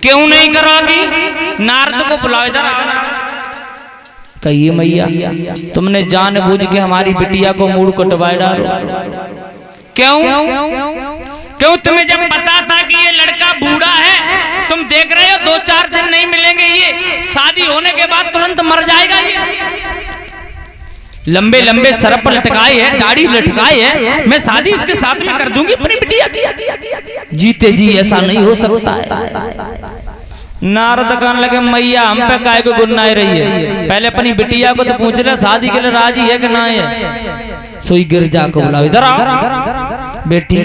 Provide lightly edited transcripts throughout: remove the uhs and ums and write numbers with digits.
क्यों नहीं करोगी? नारद को बुलाओ इधर। कहिए मैया तुमने जानबूझ के हमारी बिटिया को मूड कटवाए डालो। क्यों? क्यों? तुम्हें जब पता था कि ये लड़का बूढ़ा है, तुम देख रहे हो 2-4 दिन नहीं मिलेंगे, ये शादी होने के बाद तुरंत मर जाएगा। ये लंबे लंबे सर पर लटकाए है, दाढ़ी लटकाए है, मैं शादी इसके साथ में कर दूंगी अपनी बिटिया की। जीते जी ऐसा नहीं हो सकता है। नारद कहने लगे मैया हम पे काय को गुनाह रही है, पहले अपनी बिटिया को तो पूछ ले शादी के लिए राजी है कि ना है। सोई गिरजा को बुलाओ इधर आओ। बेटी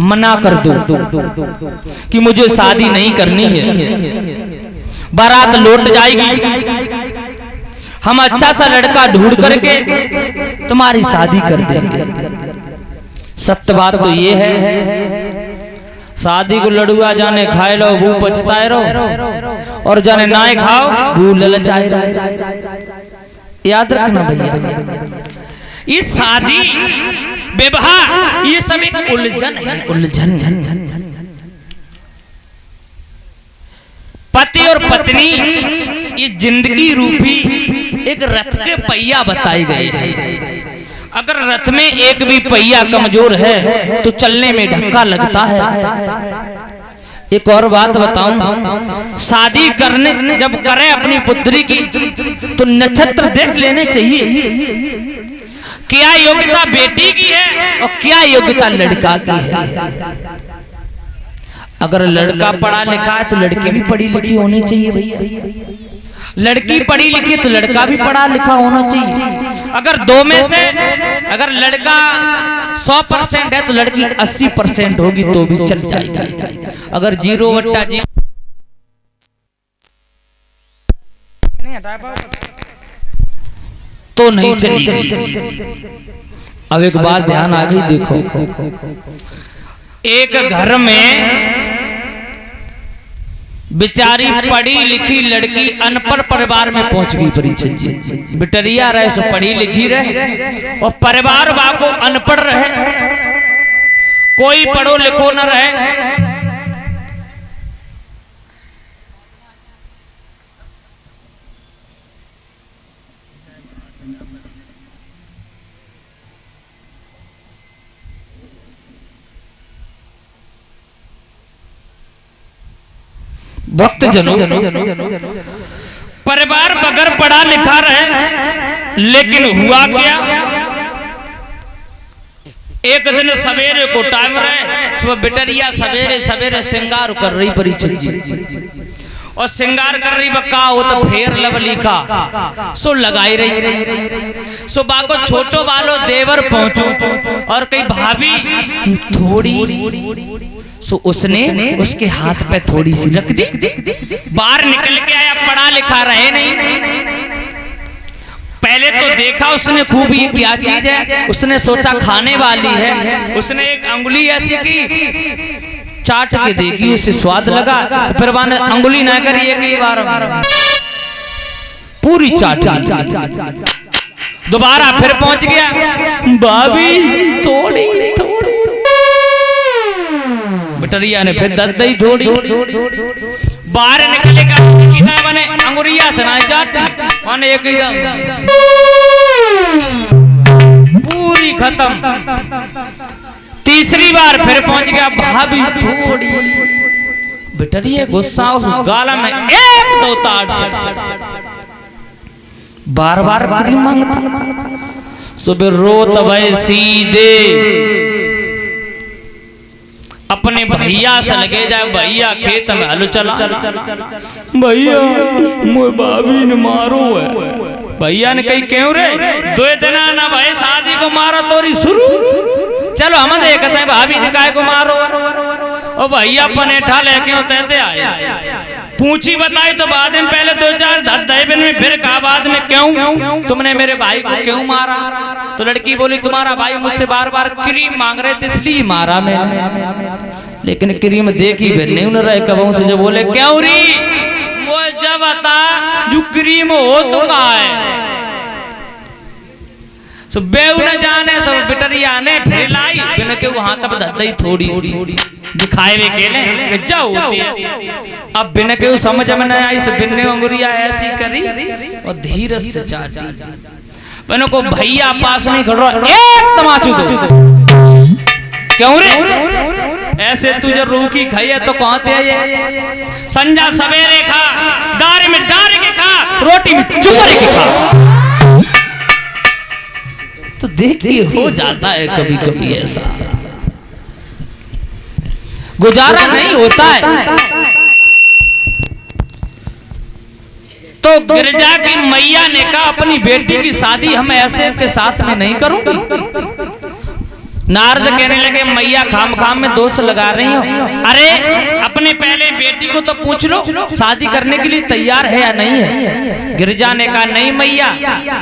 मना कर दो कि मुझे शादी नहीं करनी है, बारात लौट जाएगी, हम अच्छा सा लड़का ढूंढ करके तुम्हारी शादी कर देंगे। सत्य बात तो ये है शादी को लड़ुआ जाने खाए लो वो पछताए रहो, और जाने नाए खाओ वो ललचाए रहो। याद रखना भैया, ये शादी विवाह ये सब एक उलझन है, उलझन। पति और पत्नी ये जिंदगी रूपी एक रथ के पहिया बताए गए हैं। अगर रथ में एक भी पहिया कमजोर है तो चलने में धक्का लगता है। एक और बात बताऊं, शादी करने जब करें अपनी पुत्री की तो नक्षत्र देख लेने चाहिए, क्या योग्यता बेटी की है और क्या योग्यता लड़का की है। अगर लड़का पढ़ा लिखा है तो लड़की भी पढ़ी लिखी होनी चाहिए भैया, लड़की पढ़ी लिखी तो लड़का भी पढ़ा लिखा होना चाहिए। अगर दो में से अगर लड़का 100% है तो लड़की 80% होगी तो भी चल जाएगी। अगर 0/0 तो नहीं चलेगी। अब एक बात ध्यान आ गई, देखो एक घर में बेचारी पढ़ी लिखी लड़की अनपढ़ परिवार में पहुंच गई। परीक्षित जी बिटरिया रहे सो पढ़ी लिखी रहे और परिवार वाको अनपढ़ रहे, कोई पढ़ो लिखो न रहे। भक्त जनों परिवार बगैर पढ़ा लिखा रहे, लेकिन हुआ क्या, एक दिन सवेरे को टाइम रहे, सुबह बिटरिया सवेरे सवेरे श्रृंगार कर रही परीक्षित जी, और श्रृंगार कर रही बक्का हो तो फेर लवली का सो लगाई रही। सो बाको छोटो वालो देवर पहुंचो और कई भाभी थोड़ी, सो उसने उसके हाथ पे थोड़ी सी रख दी। बाहर निकल के आया, पढ़ा लिखा रहे नहीं, पहले तो देखा उसने खूब ये क्या चीज है, उसने सोचा खाने वाली है, उसने एक अंगुली ऐसी की चाट के देखी, उसे स्वाद लगा तो फिर मैंने अंगुली ना करी एक बार पूरी चाट ली। दोबारा फिर पहुंच गया, भाभी थोड़ी थोड़ी, बिटरिया ने फिर दर्द ही थोड़ी। बाहर निकलेगा मैंने अंगुरिया सुनाई चाट मैंने एक पूरी खत्म। तीसरी बार फिर पहुंच गया, भाभी थोड़ी। बिटरिया गुस्सा उस गाला में 1-2 ताड़ से बार बार क्रीम मांगता। सुबह रोत भय सीधे अपने भैया से लगे जाए, भैया खेत में हल चला, भैया मोए भाभी ने मारो है। भैया ने कही क्यों रे, 2 दिन ना भाई शादी को मारो तोरी शुरू, चलो हम देखते हैं भाभी ने काय को मारो है। और भैया पनेठा लेके होते आए, पूछी बताई तो बाद में पहले 2-4 धत्ते में, फिर कहा बाद में क्यों तुमने मेरे भाई को क्यों मारा। तो लड़की बोली तुम्हारा भाई मुझसे बार बार क्रीम मांग रहे थे इसलिए मारा मैंने, लेकिन क्रीम देखी फिर नहीं उन्हें रहे कबों से। जो बोले क्यों री, वो जब बता जो क्रीम हो तो कहा है, बेऊ न जाने सब बिटरिया ने फिर लाई बिन के वहां तब दई थोड़ी सी दिखाए वे केले कि जा होती है। अब बिन के समझ में न आई, इस बिन ने अंगुरिया ऐसी करी और धीरज से चाटी। मैंने को भैया पास नहीं खड़ रहा, एक तमाचू दो। क्यों रे ऐसे तुझे रूखी खाई है तो कहते है ये संजा सवेरे खा, दार में डार के खा, रोटी में चुपड़ के खा। तो देखिए हो जाता है कभी कभी ऐसा, गुजारा नहीं होता है। तो गिरजा की मैया ने कहा अपनी बेटी की शादी हम ऐसे के साथ में नहीं करूंगी। नारद कहने लगे मैया खाम खाम में दोष लगा रही हो, अरे अपने पहले बेटी को तो पूछ लो शादी करने के लिए तैयार है या नहीं है। गिरजा ने कहा नहीं मैया,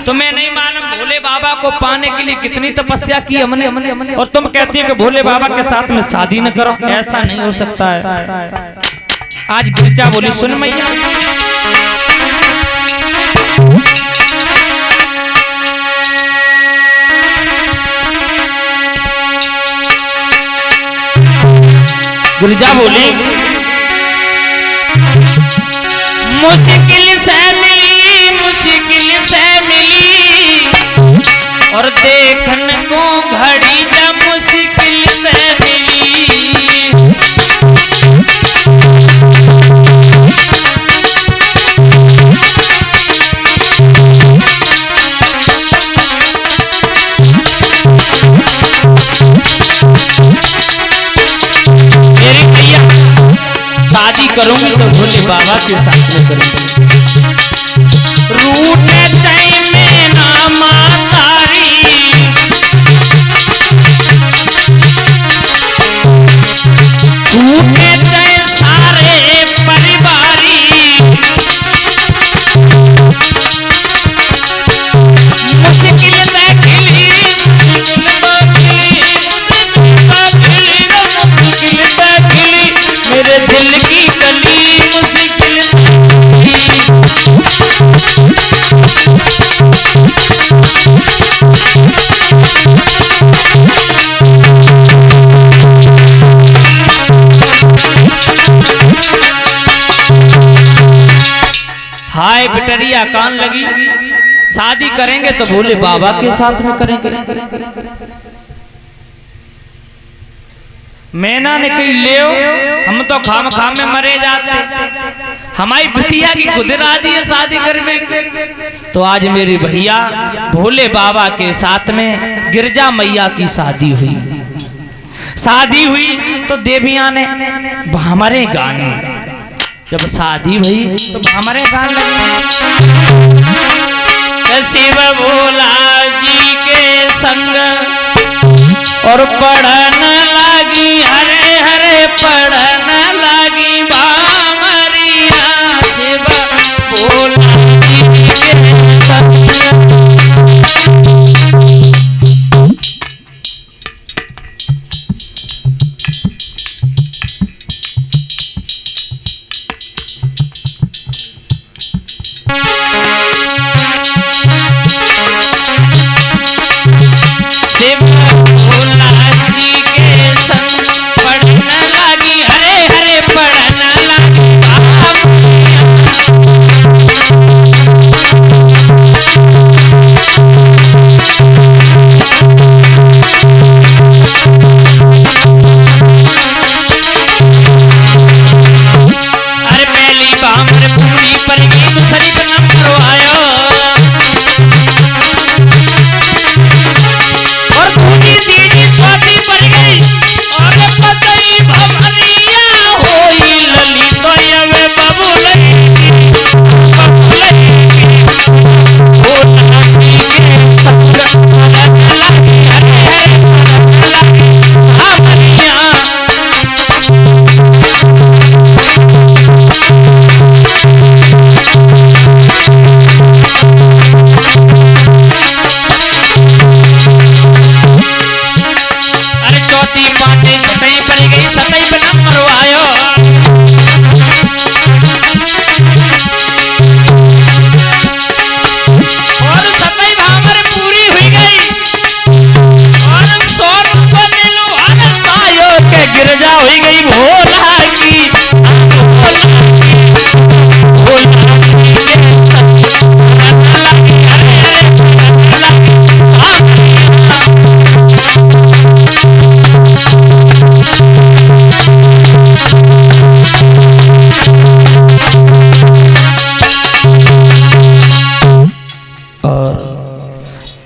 तुम्हें नहीं मालूम भोले बाबा को पाने के लिए कितनी तपस्या की हमने, और तुम कहती हो कि भोले बाबा के साथ में शादी न करो, ऐसा नहीं हो सकता है। आज गिरजा बोली सुन मैया, गिरजा बोली मुश्किल से मिली और देखन को घड़ी जब मुश्किल से मिली। शादी करूंगी तो भोले बाबा के साथ में करूंगी। रूठे चाय में ना मातारी, छूटे चाय सारे परिवारी, मुश्किल देखली मेरे दिल की कली मुश्किल हाय बिटरिया कान लगी, शादी करेंगे तो भोले बाबा के साथ में करेंगे। मैना ने कही ले हम तो खाम खाम में मरे जाते, हमारी बिटिया की खुद राजी है शादी करने की। तो आज मेरी भैया भोले बाबा के साथ में गिरजा मैया की शादी हुई तो देवियां ने हमारे गान, जब शादी हुई तो हमारे गान लगे शिव भोला जी के संग और पढ़न लगी हरे हरे पढ़न लगी बामरिया शिव भोला जी के संग। शिव भोला जी के संग पढ़ने लगी हरे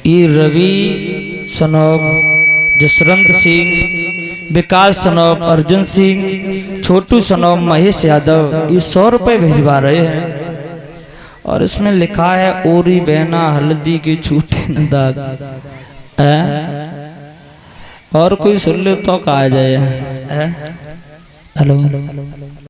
ये रवि सनोब जसवंत सिंह, विकास सनोब अर्जुन सिंह, छोटू सनोब महेश यादव ये 100 रुपये भिजवा रहे हैं। और इसमें लिखा है ओरी बहना हल्दी के छूटे न दाग। और कोई सुन ले तो कहा जाए। हेलो।